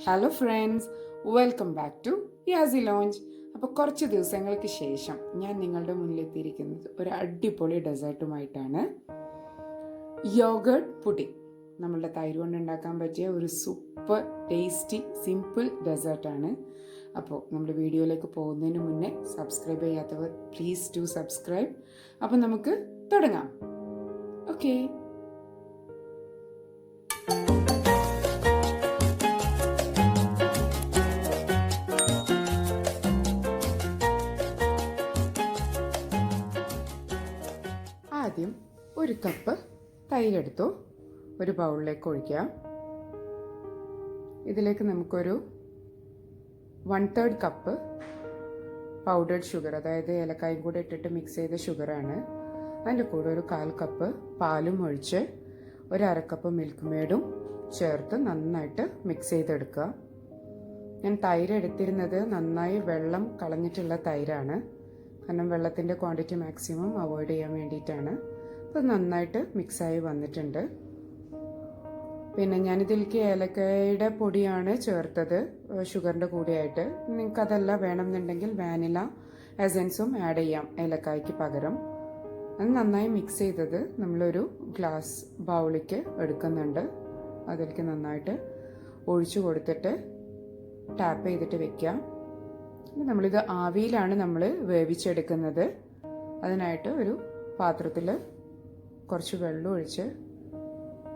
Hello friends, welcome back to Yasi lounge. അപ്പോൾ കുറച്ച് ദിവസങ്ങൾക്ക് ശേഷം ഞാൻ നിങ്ങളുടെ മുന്നിലെത്തിയിരിക്കുന്നത് ഒരു അടിപൊളി ഡെസേർട്ടുമായിട്ടാണ്. Yoghurt pudding. നമ്മളുടെ തൈര് കൊണ്ട് ഉണ്ടാക്കാൻ പറ്റിയ ഒരു സൂപ്പർ ടേസ്റ്റി സിമ്പിൾ ഡെസേർട്ടാണ്. അപ്പോൾ നമ്മുടെ വീഡിയോയിലേക്ക് പോകുന്നതിന് മുന്നേ സബ്സ്ക്രൈബ് ചെയ്യാത്തവർ പ്ലീസ് ഡു സബ്സ്ക്രൈബ്. അപ്പോൾ നമുക്ക് തുടങ്ങാം. ഓക്കെ. ആദ്യം ഒരു കപ്പ് തൈരെടുത്തു ഒരു ബൗളിലേക്ക് ഒഴിക്കുക. ഇതിലേക്ക് നമുക്കൊരു 1/3 കപ്പ് പൗഡേർഡ് ഷുഗർ, അതായത് ഏലക്കായും കൂടെ ഇട്ടിട്ട് മിക്സ് ചെയ്ത ഷുഗറാണ്. അതിൻ്റെ കൂടെ ഒരു 1/4 കപ്പ് പാലും ഒഴിച്ച് ഒരു 1/2 കപ്പ് മിൽക്ക് മെയ്ഡും ചേർത്ത് നന്നായിട്ട് മിക്സ് ചെയ്തെടുക്കുക. ഞാൻ തൈര് എടുത്തിരുന്നത് നന്നായി വെള്ളം കളഞ്ഞിട്ടുള്ള തൈരാണ്, കാരണം വെള്ളത്തിൻ്റെ ക്വാണ്ടിറ്റി മാക്സിമം അവോയ്ഡ് ചെയ്യാൻ വേണ്ടിയിട്ടാണ്. അപ്പോൾ നന്നായിട്ട് മിക്സായി വന്നിട്ടുണ്ട്. പിന്നെ ഞാനിതിലേക്ക് ഏലക്കായുടെ പൊടിയാണ് ചേർത്തത് ഷുഗറിൻ്റെ കൂടെയായിട്ട്. നിങ്ങൾക്കതല്ല വേണമെന്നുണ്ടെങ്കിൽ വാനില എസൻസും ആഡ് ചെയ്യാം ഏലക്കായ്ക്ക് പകരം. അത് നന്നായി മിക്സ് ചെയ്തത് നമ്മളൊരു ഗ്ലാസ് ബൗളിലേക്ക് എടുക്കുന്നുണ്ട്. അതിലേക്ക് നന്നായിട്ട് ഒഴിച്ചു കൊടുത്തിട്ട് ടാപ്പ് ചെയ്തിട്ട് വെക്കാം. നമ്മളിത് ആവിയിലാണ് നമ്മൾ വേവിച്ചെടുക്കുന്നത്. അതിനായിട്ട് ഒരു പാത്രത്തിൽ കുറച്ച് വെള്ളം ഒഴിച്ച്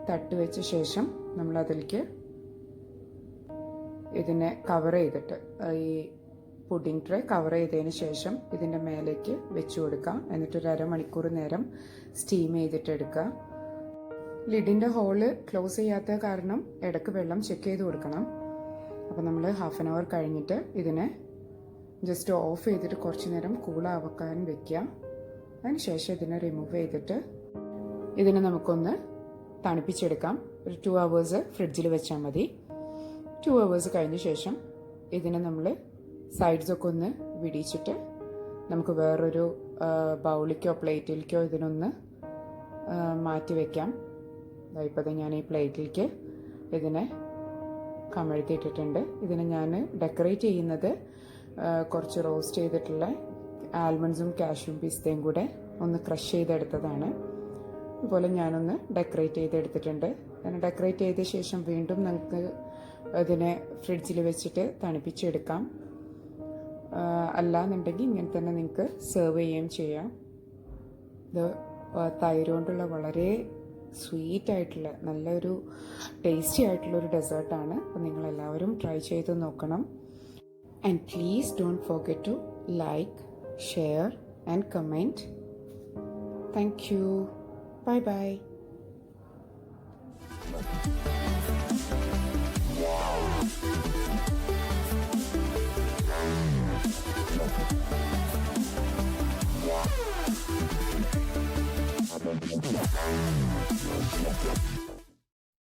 തട്ട് വെച്ച ശേഷം നമ്മൾ അതിലേക്ക് ഇതിനെ കവർ ചെയ്തിട്ട്, ഈ പുഡിംഗ് ട്രേ കവർ ചെയ്തതിന് ശേഷം ഇതിൻ്റെ മേലേക്ക് വെച്ച് കൊടുക്കാം. എന്നിട്ടൊരു 1/2 മണിക്കൂർ നേരം സ്റ്റീം ചെയ്തിട്ടെടുക്കുക. ലിഡിൻ്റെ ഹോള് ക്ലോസ് ചെയ്യാത്ത കാരണം ഇടയ്ക്ക് വെള്ളം ചെക്ക് ചെയ്ത് കൊടുക്കണം. അപ്പോൾ നമ്മൾ 1/2 അവർ കഴിഞ്ഞിട്ട് ഇതിനെ ജസ്റ്റ് ഓഫ് ചെയ്തിട്ട് കുറച്ച് നേരം കൂളാവാൻ വെക്കുക. അതിന് ശേഷം ഇതിനെ റിമൂവ് ചെയ്തിട്ട് ഇതിനെ നമുക്കൊന്ന് തണുപ്പിച്ചെടുക്കാം. ഒരു 2 hours ഫ്രിഡ്ജിൽ വെച്ചാൽ മതി. 2 hours കഴിഞ്ഞ ശേഷം ഇതിനെ നമ്മൾ സൈഡ്സൊക്കെ ഒന്ന് വിടിച്ചിട്ട് നമുക്ക് വേറൊരു ബൗളിലേക്കോ പ്ലേറ്റിലേക്കോ ഇതിനൊന്ന് മാറ്റി വയ്ക്കാം. ഇപ്പോൾ ഞാൻ ഈ പ്ലേറ്റിലേക്ക് ഇതിനെ കമഴ്ത്തിയിട്ടിട്ടുണ്ട്. ഇതിനെ ഞാൻ ഡെക്കറേറ്റ് ചെയ്യുന്നത് കുറച്ച് റോസ്റ്റ് ചെയ്തിട്ടുള്ള ആൽമണ്ട്സും കാഷ്യൂം പിസ്തയും കൂടെ ഒന്ന് ക്രഷ് ചെയ്തെടുത്തതാണ്. അതുപോലെ ഞാനൊന്ന് ഡെക്കറേറ്റ് ചെയ്തെടുത്തിട്ടുണ്ട്. അതിനെ ഡെക്കറേറ്റ് ചെയ്ത ശേഷം വീണ്ടും നമുക്ക് ഇതിനെ ഫ്രിഡ്ജിൽ വെച്ചിട്ട് തണുപ്പിച്ചെടുക്കാം. അല്ലാന്നുണ്ടെങ്കിൽ ഇങ്ങനെ തന്നെ നിങ്ങൾക്ക് സെർവ് ചെയ്യുകയും ചെയ്യാം. ഇത് തൈര് കൊണ്ടുള്ള വളരെ സ്വീറ്റായിട്ടുള്ള നല്ലൊരു ടേസ്റ്റി ആയിട്ടുള്ളൊരു ഡെസേർട്ടാണ്. അപ്പോൾ നിങ്ങളെല്ലാവരും ട്രൈ ചെയ്ത് നോക്കണം. And please don't forget to like, share and comment. Thank you. Bye bye. Yeah.